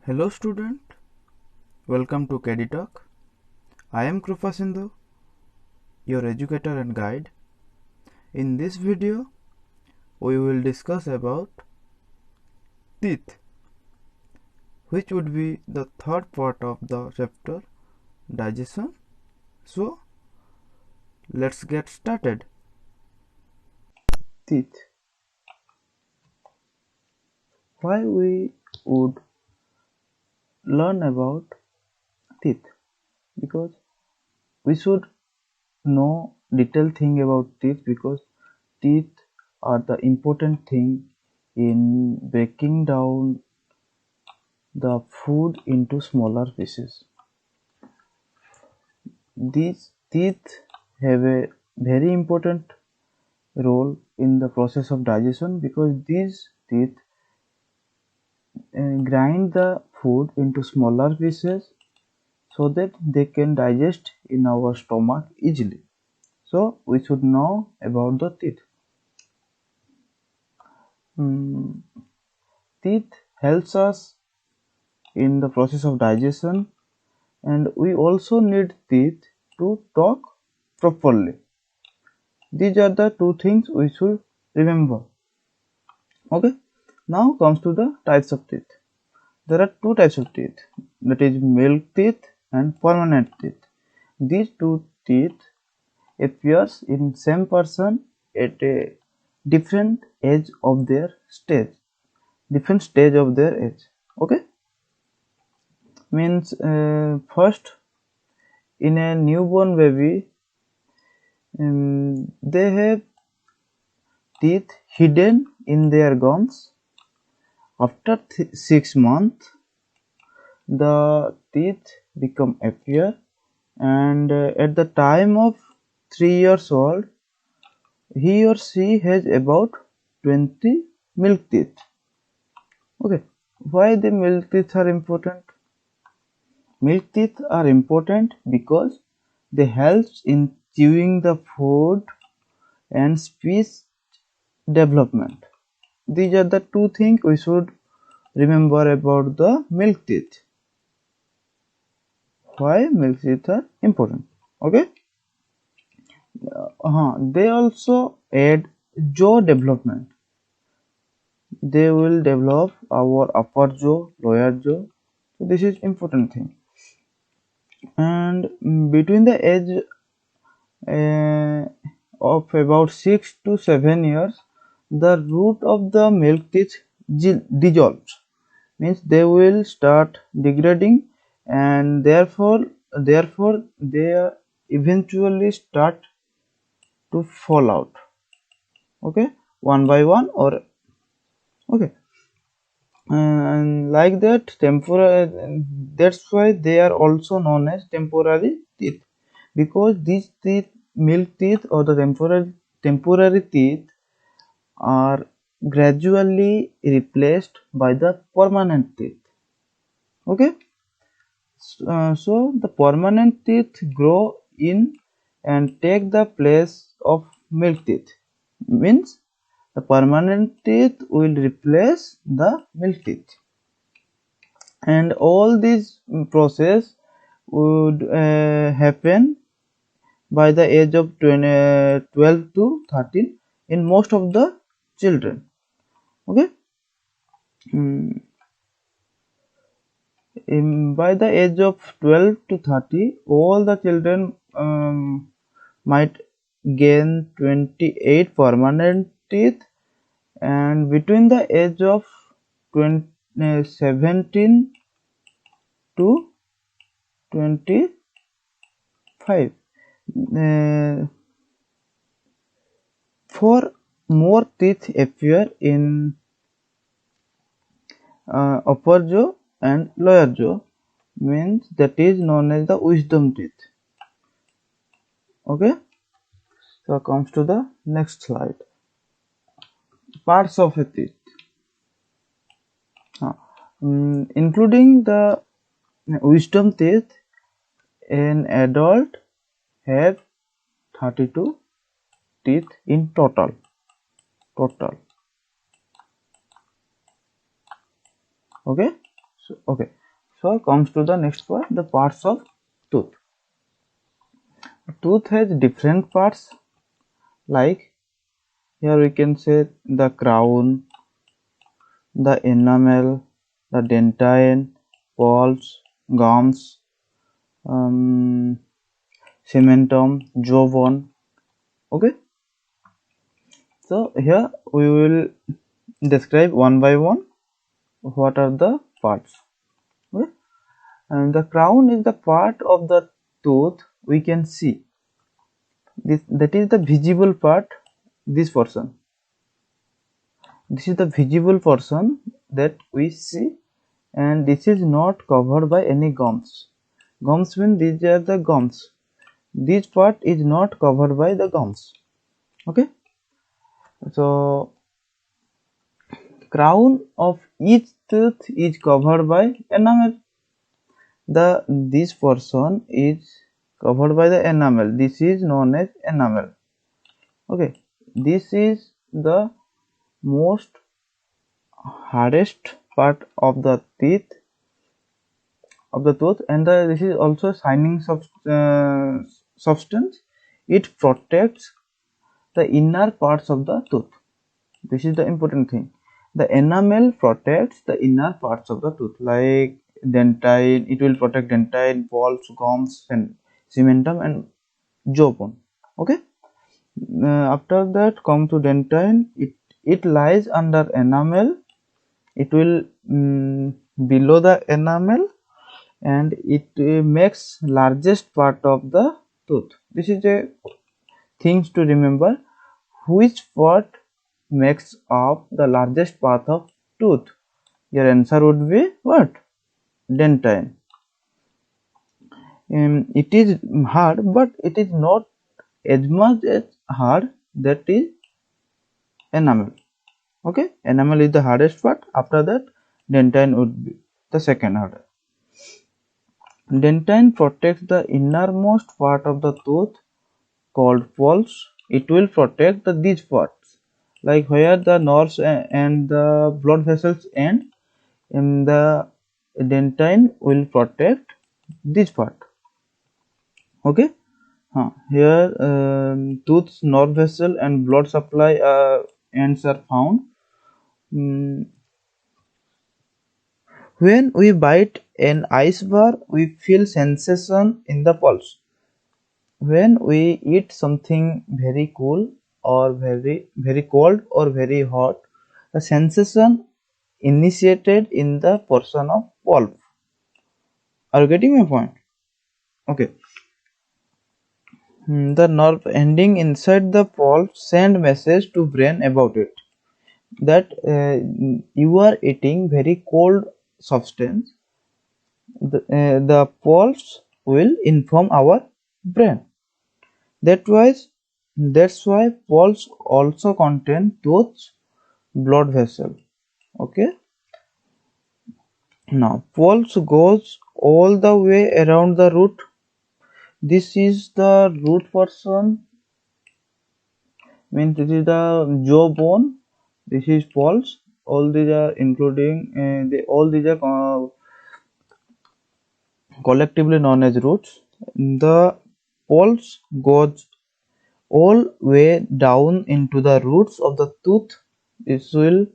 Hello student, welcome to KD Talk. I am Krupa Sindhu, your educator and guide. In this video, we will discuss about teeth, which would be the third part of the chapter digestion. So, let's get started. Teeth. Why we would learn about teeth? Because we should know detailed thing about teeth, because teeth are the important thing in breaking down the food into smaller pieces. These teeth have a very important role in the process of digestion, because these teeth grind the food into smaller pieces so that they can digest in our stomach easily. So we should know about the teeth. Mm, Teeth helps us in the process of digestion, and we also need teeth to talk properly. These are the two things we should remember. Okay, now comes to the types of teeth. There are two types of teeth, that is milk teeth and permanent teeth. These two teeth appears in same person at a different age of their stage, different stage of their age. Okay, means first, in a newborn baby, they have teeth hidden in their gums. After 6 months, the teeth become appear, and at the time of 3 years old, he or she has about 20 milk teeth. Okay, why the milk teeth are important? Milk teeth are important because they help in chewing the food and speech development. These are the two things we should remember about the milk teeth. Why milk teeth are important? Okay. They also aid jaw development. They will develop our upper jaw, lower jaw. So this is important thing. And between the age of about 6 to 7 years, the root of the milk teeth dissolves. Means they will start degrading, and therefore they eventually start to fall out. Okay, one by one, or okay, and like that temporary. That's why they are also known as temporary teeth, because these teeth, milk teeth or the temporary teeth, are gradually replaced by the permanent teeth. Okay, so the permanent teeth grow in and take the place of milk teeth. Means the permanent teeth will replace the milk teeth, and all this process would happen by the age of 12 to 13 in most of the children. Okay, by the age of 12 to 30, all the children might gain 28 permanent teeth, and between the age of 17 to 25, uh, four more teeth appear in upper jaw and lower jaw, means that is known as the wisdom teeth. Okay, so comes to the next slide. Parts of a teeth, including the wisdom teeth. An adult have 32 teeth in total. Okay, Okay, so comes to the next part, the parts of tooth. Tooth has different parts, like here we can say the crown, the enamel, the dentine, pulse, gums, um, cementum, jawbone. Okay, so here we will describe one by one what are the parts. Okay? And the crown is the part of the tooth we can see. This, that is the visible part. This portion. This is the visible portion that we see, and this is not covered by any gums. Gums mean these are the gums. This part is not covered by the gums. Okay. So crown of each tooth is covered by enamel. This portion is covered by the enamel. This is known as enamel. Okay, this is the most hardest part of the teeth of the tooth, and this is also shining substance. It protects the inner parts of the tooth. This is the important thing. The enamel protects the inner parts of the tooth, like dentine. It will protect dentine, pulse, gums, and cementum, and jawbone. Okay. After that, come to dentine. It lies under enamel. It will below the enamel, and it makes largest part of the tooth. This is a things to remember. Which part makes up the largest part of tooth? Your answer would be what? Dentine. It is hard, but it is not as much as hard that is enamel. Okay, enamel is the hardest part. After that, dentine would be the second harder. Dentine protects the innermost part of the tooth called pulse. It will protect these parts, like where the nerves and the blood vessels end, and the dentine will protect this part. Okay. Here tooth's nerve vessel and blood supply ends are found. When we bite an ice bar, we feel sensation in the pulse. When we eat something very cool or very cold or very hot, the sensation initiated in the portion of pulp. Are you getting my point? Okay. The nerve ending inside the pulp send message to brain about it, that you are eating very cold substance. The pulse will inform our brain. That's why pulse also contain tooth's blood vessel. Okay. Now pulse goes all the way around the root. This is the root portion, means this is the jawbone. This is pulse. All these are including all these are collectively known as roots. The pulse goes all way down into the roots of the tooth. This will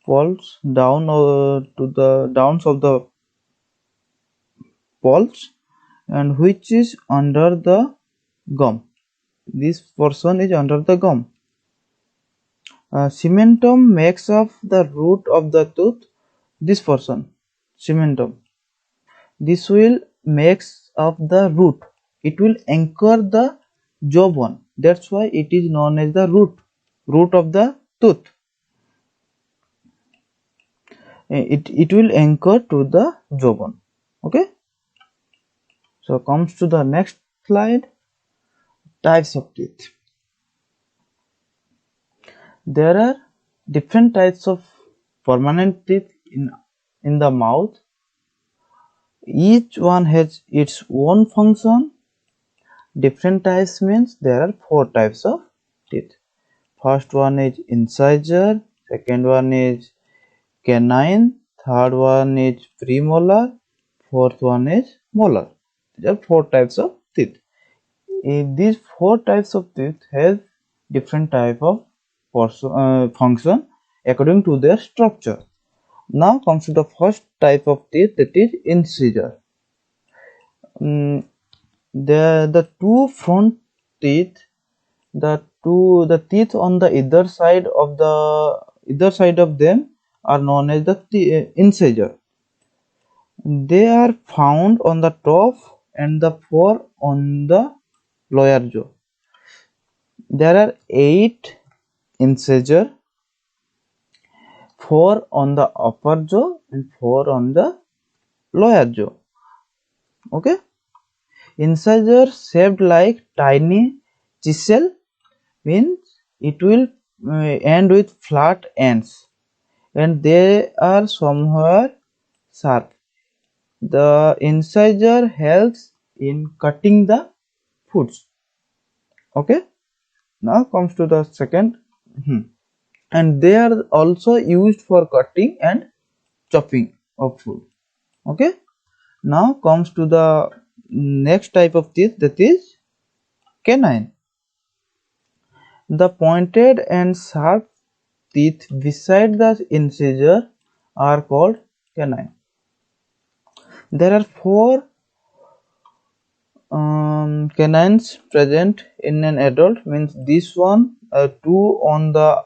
pulse down to the downs of the pulse, and which is under the gum. This portion is under the gum. Cementum makes up the root of the tooth. This portion, cementum. This will makes up the root. It will anchor the jawbone. That's why it is known as the root of the tooth. It will anchor to the jawbone. Okay. So comes to the next slide. Types of teeth. There are different types of permanent teeth in the mouth. Each one has its own function. Different types means there are 4 types of teeth. First one is incisor, second one is canine, third one is premolar, fourth one is molar. These are four types of teeth. These four types of teeth have different type of function according to their structure. Now comes to the first type of teeth, that is incisor. The two front teeth, the teeth on the either side of them are known as the incisor. They are found on the top and the four on the lower jaw. There are 8 incisors, 4 on the upper jaw and 4 on the lower jaw. Okay, incisors shaped like tiny chisel, means it will end with flat ends and they are somewhere sharp. The incisor helps in cutting the foods. Okay, now comes to the second. And they are also used for cutting and chopping of food. Okay, now comes to the next type of teeth, that is canine. The pointed and sharp teeth beside the incisor are called canine. There are 4 canines present in an adult, means this one, 2 on the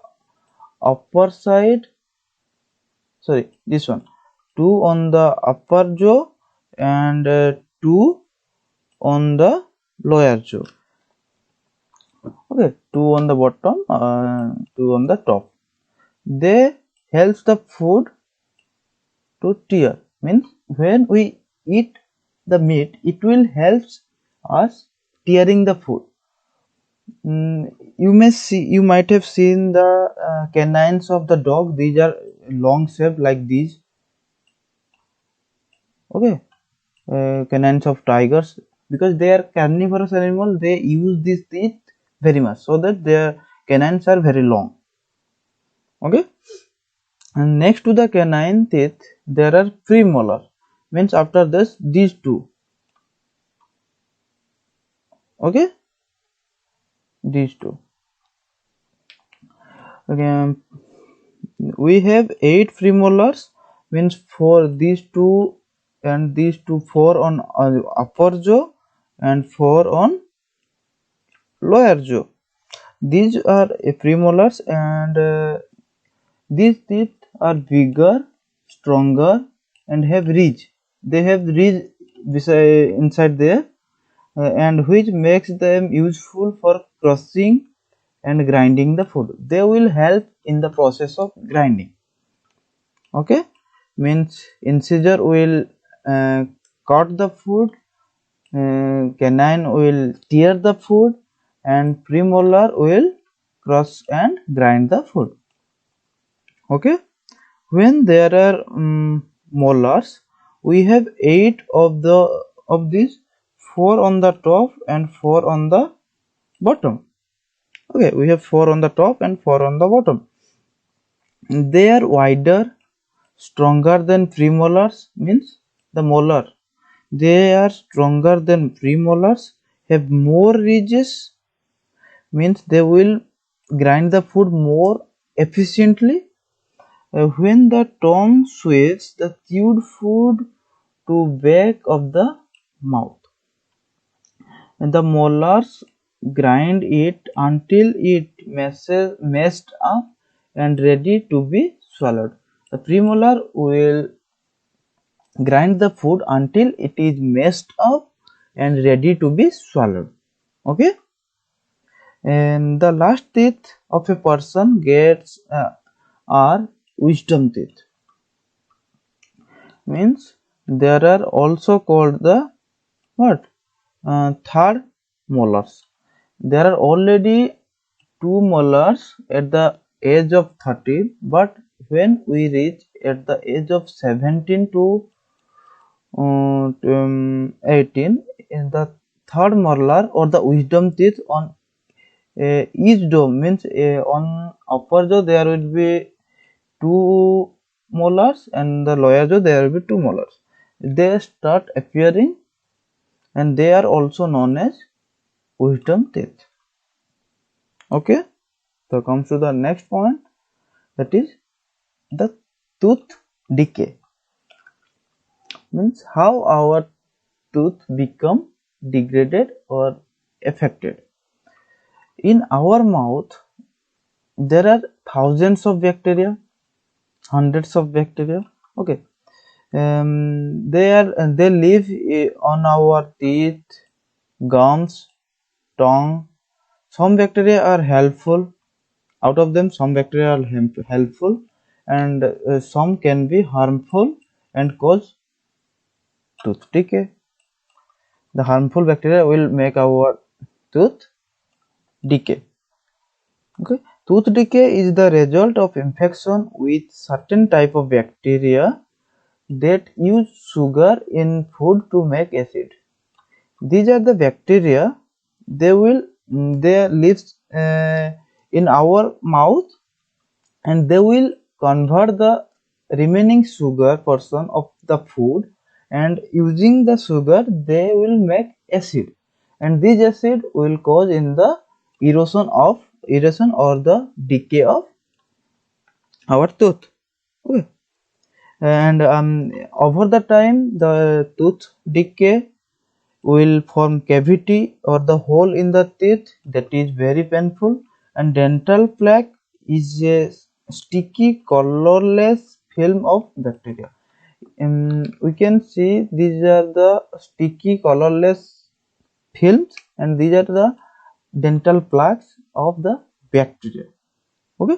upper side, this one, 2 on the upper jaw and 2 on the lower jaw. Okay, 2 on the bottom, 2 on the top. They help the food to tear, means when we eat the meat, it will help us tearing the food. You might have seen the canines of the dog. These are long shaped like these. Okay, canines of tigers, because they are carnivorous animal, they use these teeth very much, so that their canines are very long. Okay, and next to the canine teeth there are premolar, means after this these two. Okay, these two. Okay, we have 8 premolars, means for these two and these two, 4 on upper jaw and 4 on lower jaw. These are premolars, and these teeth are bigger, stronger, and have ridge. They have ridge inside there, and which makes them useful for crushing and grinding the food. They will help in the process of grinding. Okay, means incisor will cut the food, canine will tear the food, and premolar will crush and grind the food. Okay, when there are molars, we have 8 of these, 4 on the top and 4 on the bottom. Okay, we have 4 on the top and 4 on the bottom. They are wider, stronger than premolars, means the molar. They are stronger than premolars, have more ridges, means they will grind the food more efficiently. When the tongue sweeps the chewed food to back of the mouth, and the molars grind it until it messed up and ready to be swallowed. The premolar will grind the food until it is messed up and ready to be swallowed. Okay, and the last teeth of a person gets are wisdom teeth, means there are also called the what third molars. There are already 2 molars at the age of 13, but when we reach at the age of 17 to 18, in the third molar or the wisdom teeth on each jaw, means on upper jaw there will be 2 molars, and the lower jaw there will be 2 molars. They start appearing, and they are also known as wisdom teeth. Okay, so comes to the next point, that is the tooth decay. Means how our tooth become degraded or affected. In our mouth there are thousands of bacteria, hundreds of bacteria. Okay, they live on our teeth, gums, tongue. Some bacteria are helpful. Out of them, some bacteria are helpful, and some can be harmful and cause tooth decay. The harmful bacteria will make our tooth decay. Okay, tooth decay is the result of infection with certain type of bacteria that use sugar in food to make acid. These are the bacteria. They lives in our mouth, and they will convert the remaining sugar portion of the food, and using the sugar they will make acid, and this acid will cause in the erosion or the decay of our tooth. Okay. And over the time the tooth decay will form cavity or the hole in the teeth that is very painful, and dental plaque is a sticky colorless film of bacteria. We can see these are the sticky colorless films, and these are the dental plaques of the bacteria. Okay,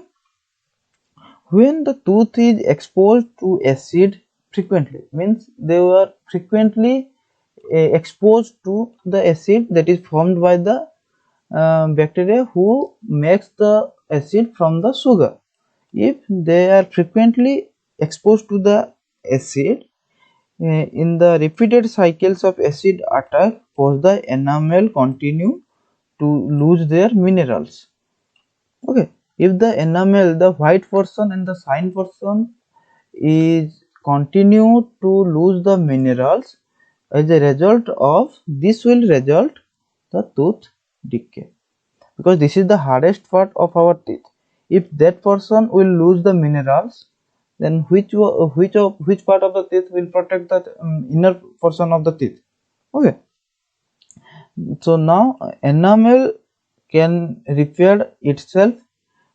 when the tooth is exposed to acid frequently, means they were frequently exposed to the acid that is formed by the bacteria who makes the acid from the sugar. If they are frequently exposed to the acid, in the repeated cycles of acid attack cause the enamel continue to lose their minerals. Okay, if the enamel, the white portion and the shine portion is continue to lose the minerals, as a result of this will result the tooth decay, because this is the hardest part of our teeth. If that portion will lose the minerals, then which part of the teeth will protect the inner portion of the teeth? Okay, so now enamel can repair itself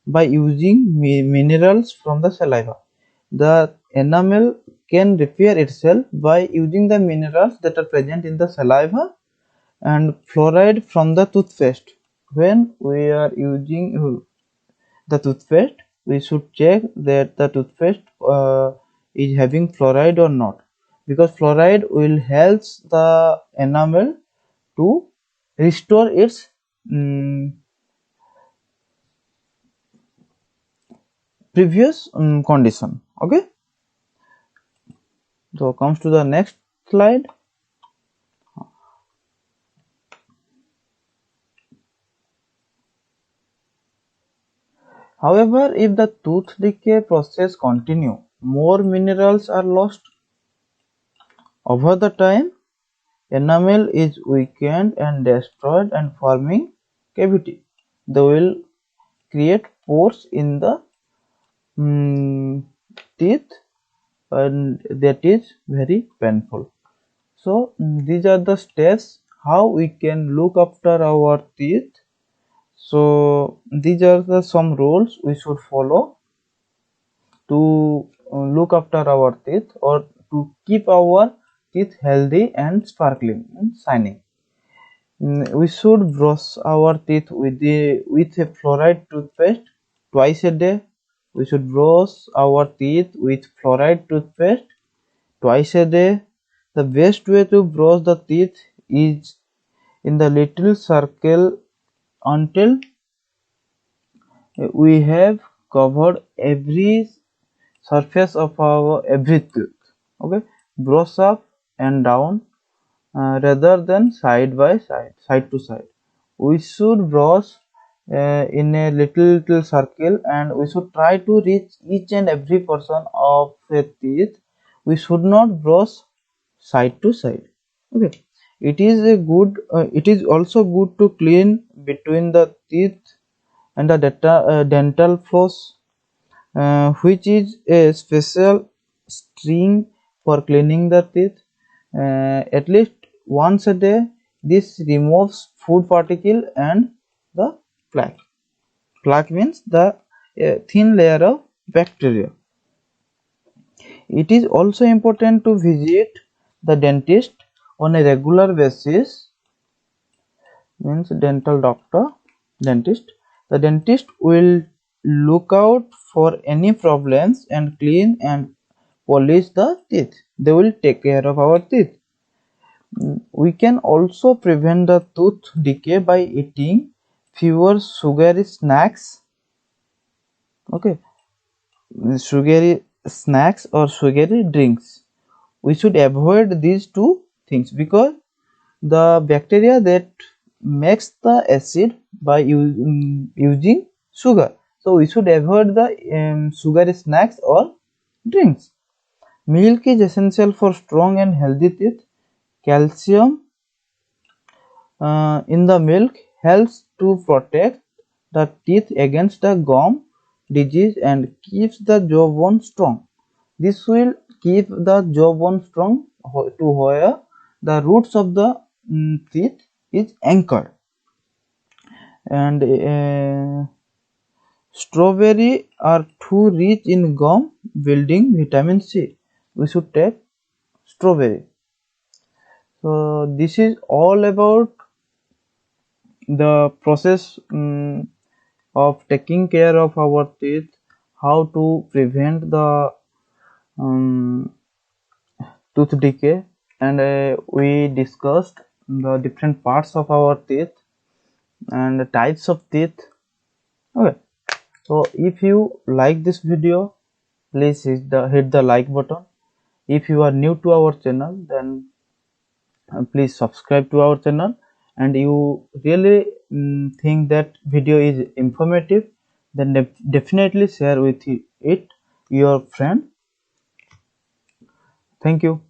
by using minerals from the saliva. The enamel can repair itself by using the minerals that are present in the saliva and fluoride from the toothpaste. When we are using the toothpaste, we should check that the toothpaste is having fluoride or not, because fluoride will help the enamel to restore its previous condition. Okay, so comes to the next slide. However, if the tooth decay process continue, more minerals are lost. Over the time, enamel is weakened and destroyed and forming cavity. They will create pores in the teeth, and that is very painful. So these are the steps how we can look after our teeth. So these are the some rules we should follow to look after our teeth, or to keep our teeth healthy and sparkling and shining. We should brush our teeth with a fluoride toothpaste twice a day. We should brush our teeth with fluoride toothpaste twice a day. The best way to brush the teeth is in the little circle until we have covered every surface of our every tooth. Okay, brush up and down rather than side by side, side to side. We should brush in a little circle, and we should try to reach each and every portion of a teeth. We should not brush side to side. Okay, it is also good to clean between the teeth and the dental floss, which is a special string for cleaning the teeth at least once a day. This removes food particle and the plaque. Plaque means the thin layer of bacteria. It is also important to visit the dentist on a regular basis, means dental doctor, dentist. The dentist will look out for any problems and clean and polish the teeth. They will take care of our teeth. We can also prevent the tooth decay by eating fewer sugary snacks. Okay, sugary snacks or sugary drinks. We should avoid these two things because the bacteria that makes the acid by using sugar. So we should avoid the sugary snacks or drinks. Milk is essential for strong and healthy teeth. Calcium in the milk helps to protect the teeth against the gum disease and keeps the jawbone strong. This will keep the jawbone strong to where the roots of the teeth is anchored. And strawberry are too rich in gum building vitamin C. We should take strawberry. So this is all about the process of taking care of our teeth, how to prevent the um, tooth decay, and we discussed the different parts of our teeth and the types of teeth. Okay, so if you like this video, please hit the like button. If you are new to our channel, then please subscribe to our channel, and you really think that video is informative, then definitely share with it your friend. Thank you.